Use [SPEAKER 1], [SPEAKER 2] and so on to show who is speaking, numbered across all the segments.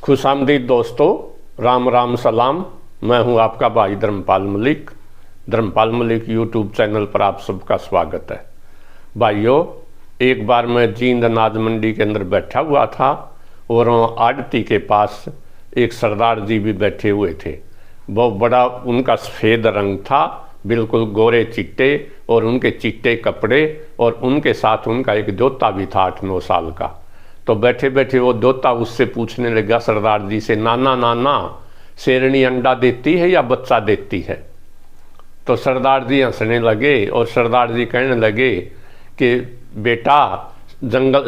[SPEAKER 1] खुशामदीद दोस्तों, राम राम सलाम। मैं हूं आपका भाई धर्मपाल मलिक यूट्यूब चैनल पर आप सबका स्वागत है। भाइयों, एक बार मैं जींद अनाज मंडी के अंदर बैठा हुआ था और आड़ती के पास एक सरदार जी भी बैठे हुए थे। बहुत बड़ा उनका सफ़ेद रंग था, बिल्कुल गोरे चिट्टे, और उनके चिट्टे कपड़े, और उनके साथ उनका एक जोता भी था 8-9 साल का। तो बैठे बैठे वो दोता उससे पूछने लगा सरदार जी से, नाना नाना, शेरनी अंडा देती है या बच्चा देती है? तो सरदार जी हंसने लगे और सरदार जी कहने लगे कि बेटा,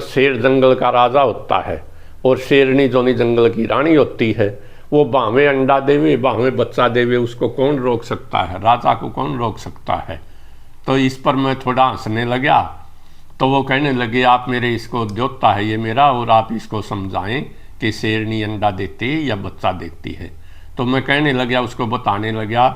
[SPEAKER 1] शेर जंगल का राजा होता है और शेरनी जोनी जंगल की रानी होती है। वो भावें अंडा देवे भावें बच्चा देवे, उसको कौन रोक सकता है? राजा को कौन रोक सकता है? तो इस पर मैं थोड़ा हंसने लगा। तो वो कहने लगे, आप मेरे इसको द्योता है ये मेरा, और आप इसको समझाएं कि शेरनी अंडा देती है या बच्चा देती है। तो मैं कहने लगा, उसको बताने लगा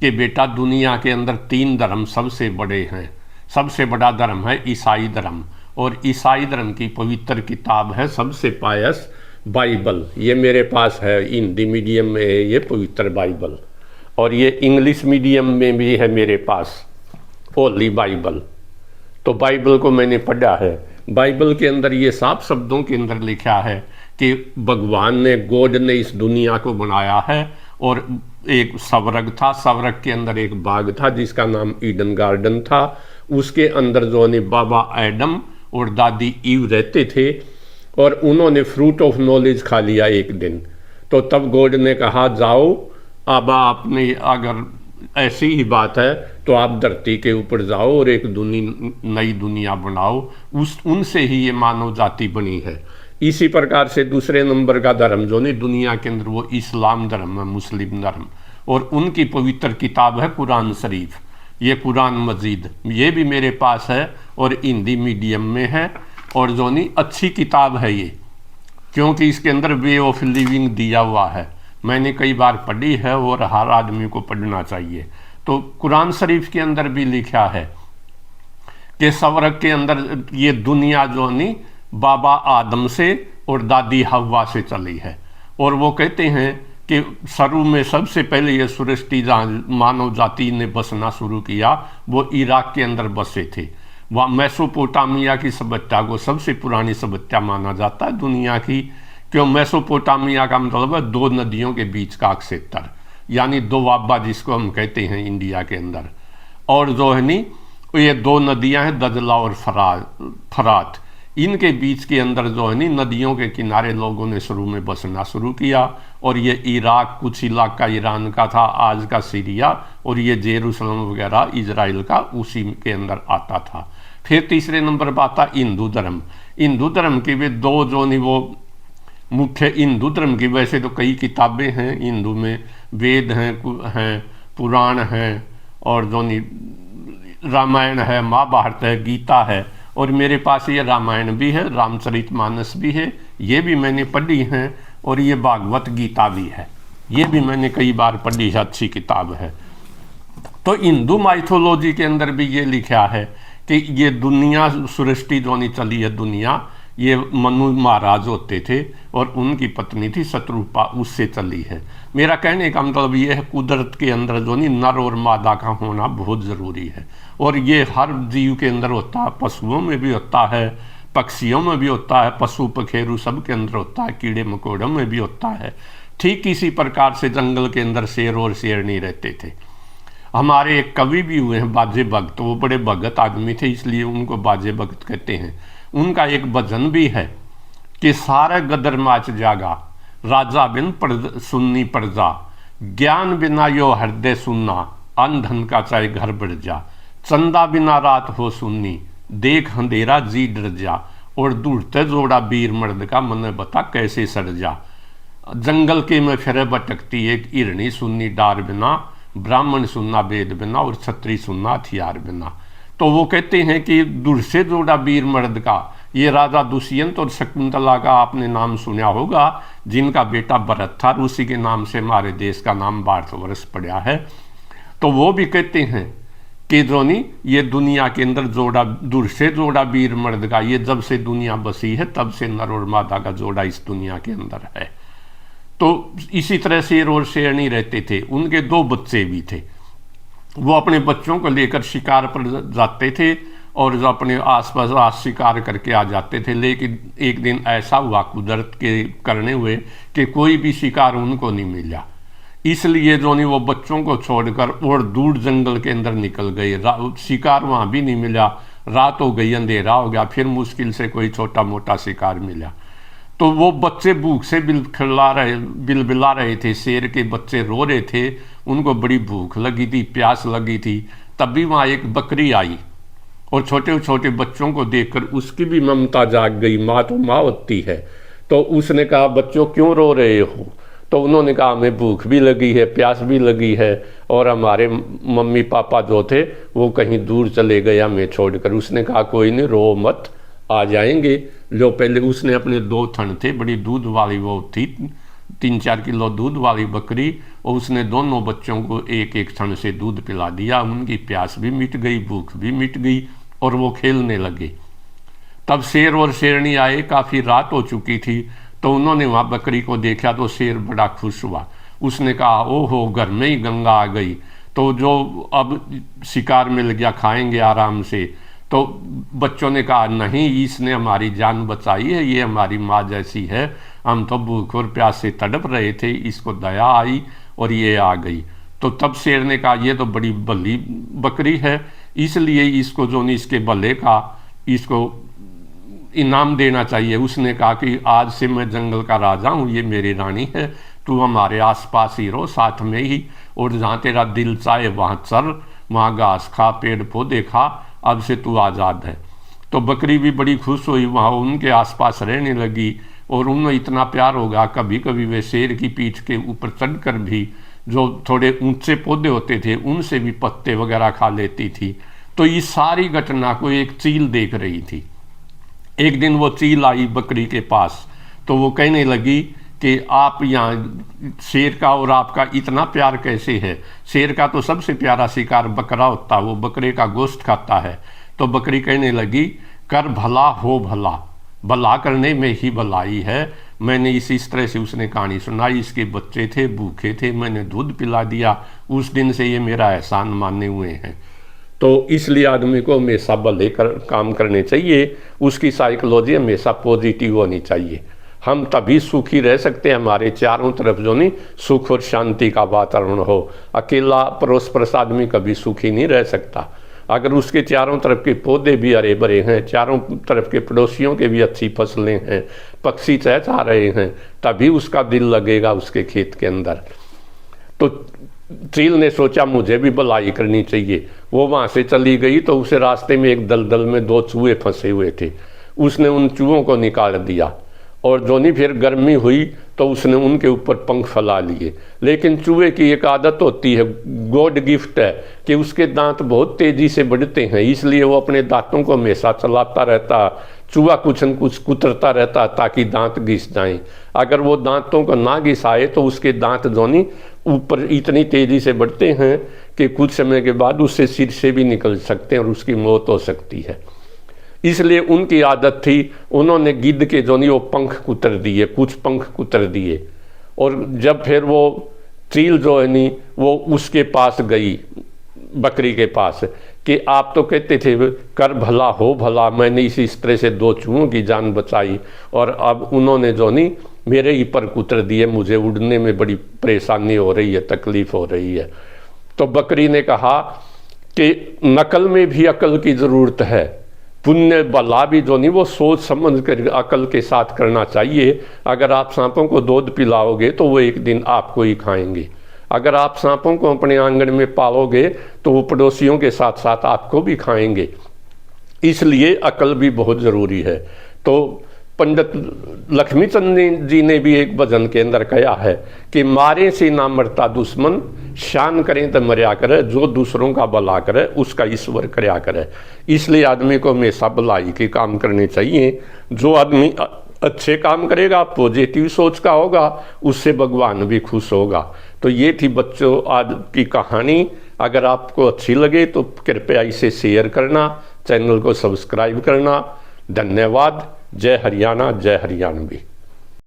[SPEAKER 1] कि बेटा, दुनिया के अंदर 3 धर्म सबसे बड़े हैं। सबसे बड़ा धर्म है ईसाई धर्म, और ईसाई धर्म की पवित्र किताब है सबसे पायस बाइबल। ये मेरे पास है, हिंदी मीडियम में है ये पवित्र बाइबल, और ये इंग्लिश मीडियम में भी है मेरे पास होली बाइबल। तो बाइबल को मैंने पढ़ा है। बाइबल के अंदर ये साफ शब्दों के अंदर लिखा है कि भगवान ने, गॉड ने इस दुनिया को बनाया है, और एक स्वर्ग था, स्वर्ग के अंदर एक बाग था जिसका नाम ईडन गार्डन था। उसके अंदर जो है बाबा एडम और दादी ईव रहते थे, और उन्होंने फ्रूट ऑफ नॉलेज खा लिया एक दिन। तो तब गॉड ने कहा, जाओ अब आपने, अगर ऐसी ही बात है तो आप धरती के ऊपर जाओ और एक नई दुनिया बनाओ। उनसे ही ये मानव जाति बनी है। इसी प्रकार से दूसरे नंबर का धर्म जो नहीं दुनिया के अंदर, वो इस्लाम धर्म है, मुस्लिम धर्म, और उनकी पवित्र किताब है कुरान शरीफ। ये कुरान मजीद ये भी मेरे पास है और हिंदी मीडियम में है, और जो नहीं अच्छी किताब है ये, क्योंकि इसके अंदर वे ऑफ लिविंग दिया हुआ है। मैंने कई बार पढ़ी है और हर आदमी को पढ़ना चाहिए। तो कुरान शरीफ के अंदर भी लिखा है कि स्वर्ग के अंदर ये दुनिया जो नहीं बाबा आदम से और दादी हव्वा से चली है, और वो कहते हैं कि शुरू में सबसे पहले ये सृष्टि जहाँ मानव जाति ने बसना शुरू किया, वो इराक के अंदर बसे थे। वहाँ मेसोपोटामिया की सभ्यता को सबसे पुरानी सभ्यता माना जाता है दुनिया की। क्यों? मेसोपोटामिया का मतलब है 2 नदियों के बीच का क्षेत्र, यानी दोआबा जिसको हम कहते हैं इंडिया के अंदर। और जो है नी, ये 2 नदियां हैं, दजला और फरात। इनके बीच के अंदर जो है नी नदियों के किनारे लोगों ने शुरू में बसना शुरू किया, और ये इराक, कुछ इलाका ईरान का था, आज का सीरिया, और ये जेरूसलम वगैरह इजराइल का उसी के अंदर आता था। फिर तीसरे नंबर पर आता हिंदू धर्म। हिंदू धर्म की भी 2 जो नहीं वो मुख्य, हिंदू धर्म की वैसे तो कई किताबें हैं हिंदू में, वेद हैं, पुराण हैं, और जो नहीं रामायण है, महाभारत है, गीता है, और मेरे पास ये रामायण भी है, रामचरितमानस भी है, ये भी मैंने पढ़ी है, और ये भागवत गीता भी है, ये भी मैंने कई बार पढ़ी है, अच्छी किताब है। तो हिंदू माइथोलॉजी के अंदर भी ये लिखा है कि ये दुनिया, सृष्टि जो नहीं चली है दुनिया, ये मनु महाराज होते थे और उनकी पत्नी थी शत्रुपा, उससे चली है। मेरा कहने का मतलब ये है, कुदरत के अंदर जो नहीं नर और मादा का होना बहुत ज़रूरी है, और ये हर जीव के अंदर होता है, पशुओं में भी होता है, पक्षियों में भी होता है, पशु पखेरु सब के अंदर होता है, कीड़े मकोड़ों में भी होता है। ठीक इसी प्रकार से जंगल के अंदर शेर और शेरनी रहते थे। हमारे एक कवि भी हुए हैं बाजे भगत, वो बड़े भगत आदमी थे, इसलिए उनको बाजे भगत कहते हैं। उनका एक भजन भी है कि सारे गदर माच जागा, राजा बिन सुन्नी प्रजा, ज्ञान बिना यो हृदय सुनना, अंधन का चाहे घर बढ़ जा, चंदा बिना रात हो सुन्नी, देख अंधेरा जी डर जा, और दूरते जोड़ा वीर मर्द का, मन बता कैसे सड़ जा। जंगल के में फिर भटकती एक हिरणी सुन्नी डार बिना, ब्राह्मण सुनना वेद बिना, और क्षत्रिय सुनना हथियार बिना। तो वो कहते हैं कि दूर से जोड़ा वीर मर्द का, ये राजा दुष्यंत और शकुंतला का आपने नाम सुना होगा, जिनका बेटा भरत था, उसी के नाम से हमारे देश का नाम भारतवर्ष पड़ा है। तो वो भी कहते हैं कि जो नहीं ये दुनिया के अंदर जोड़ा, दूर से जोड़ा वीर मर्द का, ये जब से दुनिया बसी है तब से नर और मादा का जोड़ा इस दुनिया के अंदर है। तो इसी तरह शेर और शेरनी रहते थे, उनके 2 बच्चे भी थे। वो अपने बच्चों को लेकर शिकार पर जाते थे और जो अपने आसपास शिकार करके आ जाते थे। लेकिन एक दिन ऐसा हुआ कुदरत के करने हुए कि कोई भी शिकार उनको नहीं मिला, इसलिए जो नहीं वो बच्चों को छोड़कर और दूर जंगल के अंदर निकल गए। शिकार वहाँ भी नहीं मिला, रात हो गई, अंधेरा हो गया, फिर मुश्किल से कोई छोटा मोटा शिकार मिला। तो वो बच्चे भूख से बिलबिला रहे थे, शेर के बच्चे रो रहे थे, उनको बड़ी भूख लगी थी, प्यास लगी थी। तभी वहाँ एक बकरी आई और छोटे छोटे बच्चों को देखकर उसकी भी ममता जाग गई। माँ तो माँ होती है। तो उसने कहा, बच्चों क्यों रो रहे हो? तो उन्होंने कहा, हमें भूख भी लगी है, प्यास भी लगी है, और हमारे मम्मी पापा जो थे वो कहीं दूर चले गए हमें छोड़कर। उसने कहा, कोई नहीं, रो मत, आ जाएंगे। जो पहले उसने अपने 2 थन थे, बड़ी दूध वाली वो थी, 3-4 किलो दूध वाली बकरी, और उसने दोनों बच्चों को एक एक थन से दूध पिला दिया। उनकी प्यास भी मिट गई, भूख भी मिट गई, और वो खेलने लगे। तब शेर और शेरनी आए, काफ़ी रात हो चुकी थी। तो उन्होंने वहाँ बकरी को देखा तो शेर बड़ा खुश हुआ। उसने कहा, ओहो, घर में ही गंगा आ गई, तो जो अब शिकार मिल गया, खाएंगे आराम से। तो बच्चों ने कहा, नहीं, इसने हमारी जान बचाई है, ये हमारी माँ जैसी है, हम तो भूख और प्यास से तड़प रहे थे, इसको दया आई और ये आ गई। तो तब शेर ने कहा, ये तो बड़ी भली बकरी है, इसलिए इसको जो नहीं इसके भले का इसको इनाम देना चाहिए। उसने कहा कि आज से मैं जंगल का राजा हूँ, ये मेरी रानी है, तू हमारे आसपास ही रहो, साथ में ही, और जहाँ तेरा दिल चाहे वहाँ चल, वहाँ घास खा, पेड़ पौधे खा, अब से तू आज़ाद है। तो बकरी भी बड़ी खुश हुई, वहाँ उनके आसपास रहने लगी, और उनमें इतना प्यार हो गया, कभी कभी वे शेर की पीठ के ऊपर चढ़कर भी जो थोड़े ऊंचे पौधे होते थे उनसे भी पत्ते वगैरह खा लेती थी। तो इस सारी घटना को एक चील देख रही थी। एक दिन वो चील आई बकरी के पास, तो वो कहने लगी कि आप यहाँ शेर का और आपका इतना प्यार कैसे है? शेर का तो सबसे प्यारा शिकार बकरा होता, वो बकरे का गोश्त खाता है। तो बकरी कहने लगी, कर भला हो भला, भला करने में ही भलाई है। मैंने इस तरह से उसने कहानी सुनाई। इसके बच्चे थे, भूखे थे, मैंने दूध पिला दिया, उस दिन से ये मेरा एहसान माने हुए हैं। तो इसलिए आदमी को हमेशा भले काम करने चाहिए, उसकी साइकोलॉजी हमेशा पॉजिटिव होनी चाहिए। हम तभी सुखी रह सकते हैं, हमारे चारों तरफ जो नहीं सुख और शांति का वातावरण हो। अकेला परोस परस आदमी कभी सुखी नहीं रह सकता। अगर उसके चारों तरफ के पौधे भी हरे भरे हैं, चारों तरफ के पड़ोसियों के भी अच्छी फसलें हैं, पक्षी चहचहा रहे हैं, तभी उसका दिल लगेगा उसके खेत के अंदर। तो चील ने सोचा मुझे भी भलाई करनी चाहिए। वो वहाँ से चली गई तो उसे रास्ते में एक दलदल में 2 चूहे फंसे हुए थे। उसने उन चूहों को निकाल दिया, और जो नहीं फिर गर्मी हुई तो उसने उनके ऊपर पंख फैला लिए। लेकिन चूहे की एक आदत होती है, गॉड गिफ्ट है, कि उसके दांत बहुत तेजी से बढ़ते हैं, इसलिए वो अपने दांतों को हमेशा चलाता रहता। चूहा कुछ न कुछ कुतरता रहता ताकि दांत घिस जाएं। अगर वो दांतों को ना घिसाए तो उसके दांत जो नहीं ऊपर इतनी तेजी से बढ़ते हैं कि कुछ समय के बाद उससे सिर से भी निकल सकते हैं और उसकी मौत हो सकती है। इसलिए उनकी आदत थी, उन्होंने गिद्ध के जो नहीं वो पंख कुतर दिए, कुछ पंख कुतर दिए। और जब फिर वो चील जो है नहीं वो उसके पास गई, बकरी के पास, कि आप तो कहते थे कर भला हो भला, मैंने इस तरह से 2 चूहों की जान बचाई, और अब उन्होंने जो नहीं मेरे ही पर कुतर दिए, मुझे उड़ने में बड़ी परेशानी हो रही है, तकलीफ हो रही है। तो बकरी ने कहा कि नकल में भी अकल की ज़रूरत है, पुण्य भला भी जो नहीं वो सोच समझ कर अकल के साथ करना चाहिए। अगर आप सांपों को दूध पिलाओगे तो वो एक दिन आपको ही खाएंगे। अगर आप सांपों को अपने आंगन में पालोगे तो वो पड़ोसियों के साथ साथ आपको भी खाएंगे। इसलिए अकल भी बहुत ज़रूरी है। तो पंडित लक्ष्मीचंद जी ने भी एक भजन के अंदर कहा है कि मारे से ना मरता दुश्मन, शान करें तो मर्या करे, जो दूसरों का भला करे उसका ईश्वर करया करे। इसलिए आदमी को हमेशा भलाई के काम करने चाहिए। जो आदमी अच्छे काम करेगा, पॉजिटिव सोच का होगा, उससे भगवान भी खुश होगा। तो ये थी बच्चों आज की कहानी। अगर आपको अच्छी लगे तो कृपया इसे शेयर करना, चैनल को सब्सक्राइब करना। धन्यवाद। जय हरियाणा, जय हरियाणवी।